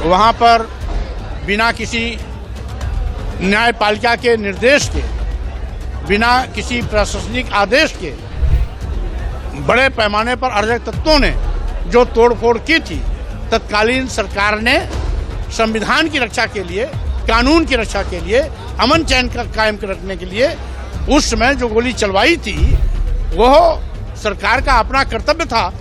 वहाँ पर बिना किसी न्यायपालिका के निर्देश के, बिना किसी प्रशासनिक आदेश के बड़े पैमाने पर अराजक तत्वों ने जो तोड़फोड़ की थी, तत्कालीन सरकार ने संविधान की रक्षा के लिए, कानून की रक्षा के लिए, अमन चैन का कायम रखने के लिए उस समय जो गोली चलवाई थी वह सरकार का अपना कर्तव्य था।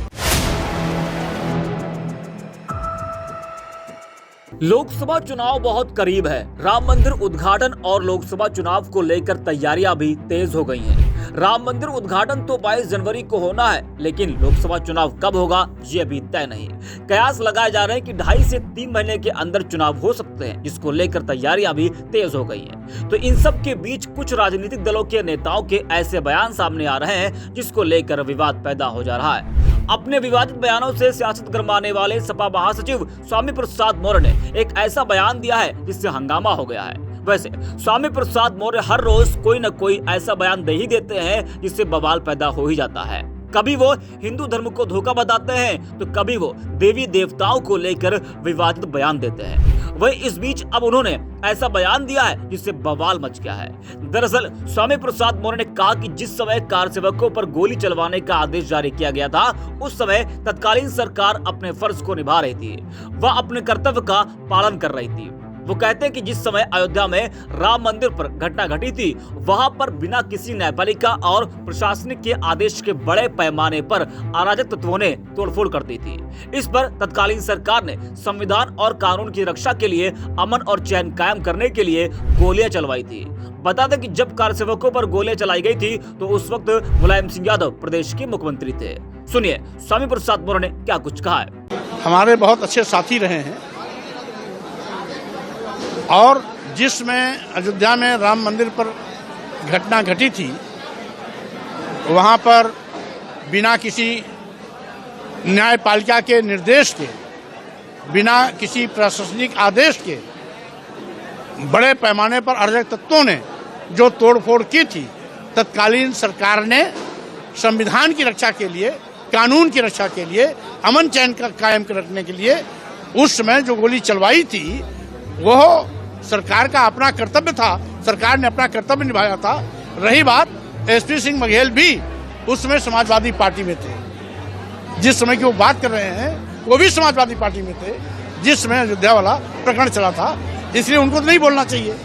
लोकसभा चुनाव बहुत करीब है। राम मंदिर उद्घाटन और लोकसभा चुनाव को लेकर तैयारियां भी तेज हो गई हैं। राम मंदिर उद्घाटन तो 22 जनवरी को होना है, लेकिन लोकसभा चुनाव कब होगा ये अभी तय नहीं। कयास लगाए जा रहे हैं कि 2.5 से 3 महीने के अंदर चुनाव हो सकते हैं, जिसको लेकर तैयारियां भी तेज हो गई हैं। तो इन सब के बीच कुछ राजनीतिक दलों के नेताओं के ऐसे बयान सामने आ रहे हैं जिसको लेकर विवाद पैदा हो जा रहा है। अपने विवादित बयानों से सियासत गरमाने वाले सपा महासचिव स्वामी प्रसाद मौर्य ने एक ऐसा बयान दिया है जिससे हंगामा हो गया है। वैसे स्वामी प्रसाद मौर्य हर रोज कोई न कोई ऐसा बयान दे ही देते हैं जिससे बवाल पैदा हो ही जाता है। कभी वो हिंदू धर्म को धोखा बताते हैं तो कभी वो देवी देवताओं को लेकर विवादित बयान देते हैं। वही इस बीच अब उन्होंने ऐसा बयान दिया है जिससे बवाल मच गया है। दरअसल स्वामी प्रसाद मौर्य ने कहा कि जिस समय कार सेवकों पर गोली चलवाने का आदेश जारी किया गया था, उस समय तत्कालीन सरकार अपने फर्ज को निभा रही थी, वह अपने कर्तव्य का पालन कर रही थी। वो कहते हैं कि जिस समय अयोध्या में राम मंदिर पर घटना घटी थी, वहां पर बिना किसी न्यायपालिका और प्रशासनिक के आदेश के बड़े पैमाने पर अराजक तत्वों ने तोड़फोड़ कर दी थी। इस पर तत्कालीन सरकार ने संविधान और कानून की रक्षा के लिए, अमन और चैन कायम करने के लिए गोलियां चलवाई थी। बता दें कि जब कार सेवकों पर गोलियां चलाई गई थी तो उस वक्त मुलायम सिंह यादव प्रदेश के मुख्यमंत्री थे। सुनिए स्वामी प्रसाद मौर्य ने क्या कुछ कहा है। हमारे बहुत अच्छे साथी रहे हैं और जिसमें अयोध्या में राम मंदिर पर घटना घटी थी, वहाँ पर बिना किसी न्यायपालिका के निर्देश के, बिना किसी प्रशासनिक आदेश के बड़े पैमाने पर अराजक तत्वों ने जो तोड़फोड़ की थी, तत्कालीन सरकार ने संविधान की रक्षा के लिए, कानून की रक्षा के लिए, अमन चैन का कायम रखने के लिए उस समय जो गोली चलवाई थी वह सरकार का अपना कर्तव्य था। सरकार ने अपना कर्तव्य निभाया था। रही बात एसपी सिंह बघेल भी उस समय समाजवादी पार्टी में थे, जिस समय की वो बात कर रहे हैं वो भी समाजवादी पार्टी में थे जिस समय अयोध्या वाला प्रकरण चला था, इसलिए उनको तो नहीं बोलना चाहिए।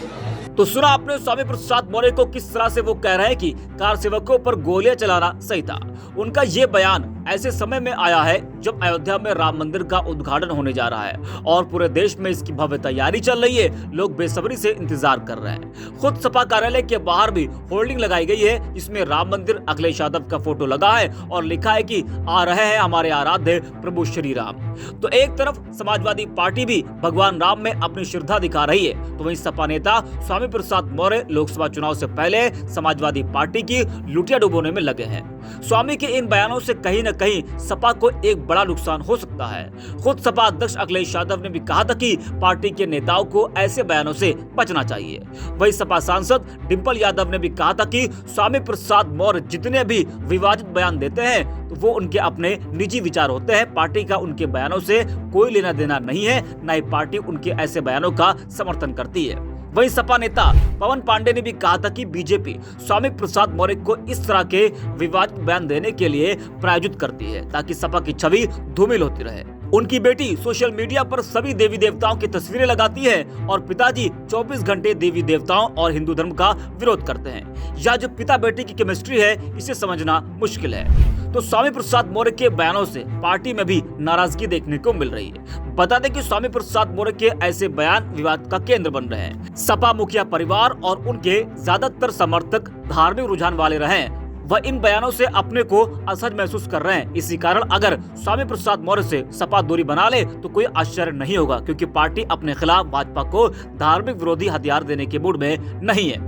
तो सुना आपने स्वामी प्रसाद मौर्य को किस तरह से वो कह रहे हैं कि कार सेवकों पर गोलियां चलाना सही था। उनका ये बयान ऐसे समय में आया है जब अयोध्या में राम मंदिर का उद्घाटन होने जा रहा है और पूरे देश में इसकी भव्य तैयारी चल रही है। लोग बेसब्री से इंतजार कर रहे हैं। खुद सपा कार्यालय के बाहर भी होर्डिंग लगाई गई है जिसमें राम मंदिर अखिलेश यादव का फोटो लगा है और लिखा है कि आ रहे हैं हमारे आराध्य प्रभु श्री राम। तो एक तरफ समाजवादी पार्टी भी भगवान राम में अपनी श्रद्धा दिखा रही है, तो वहीं सपा नेता स्वामी प्रसाद मौर्य लोकसभा चुनाव से पहले समाजवादी पार्टी की लुटिया डुबोने में लगे हैं। स्वामी के इन बयानों से कहीं न कहीं सपा को एक बड़ा नुकसान हो सकता है। खुद सपा अध्यक्ष अखिलेश यादव ने भी कहा था कि पार्टी के नेताओं को ऐसे बयानों से बचना चाहिए। वही सपा सांसद डिंपल यादव ने भी कहा था कि स्वामी प्रसाद मौर्य जितने भी विवादित बयान देते हैं तो वो उनके अपने निजी विचार होते हैं। पार्टी का उनके बयानों से कोई लेना देना नहीं है, न ही पार्टी उनके ऐसे बयानों का समर्थन करती है। वहीं सपा नेता पवन पांडे ने भी कहा था कि बीजेपी स्वामी प्रसाद मौर्य को इस तरह के विवादित बयान देने के लिए प्रायोजित करती है ताकि सपा की छवि धूमिल होती रहे। उनकी बेटी सोशल मीडिया पर सभी देवी देवताओं की तस्वीरें लगाती है और पिताजी 24 घंटे देवी देवताओं और हिंदू धर्म का विरोध करते हैं। यह जो पिता बेटी की केमिस्ट्री है, इसे समझना मुश्किल है। तो स्वामी प्रसाद मौर्य के बयानों से पार्टी में भी नाराजगी देखने को मिल रही है। बता दें कि स्वामी प्रसाद मौर्य के ऐसे बयान विवाद का केंद्र बन रहे हैं। सपा मुखिया परिवार और उनके ज्यादातर समर्थक धार्मिक रुझान वाले रहे, वह इन बयानों से अपने को असहज महसूस कर रहे हैं। इसी कारण अगर स्वामी प्रसाद मौर्य से सपा दूरी बना ले तो कोई आश्चर्य नहीं होगा, क्योंकि पार्टी अपने खिलाफ भाजपा को धार्मिक विरोधी हथियार देने के मूड में नहीं है।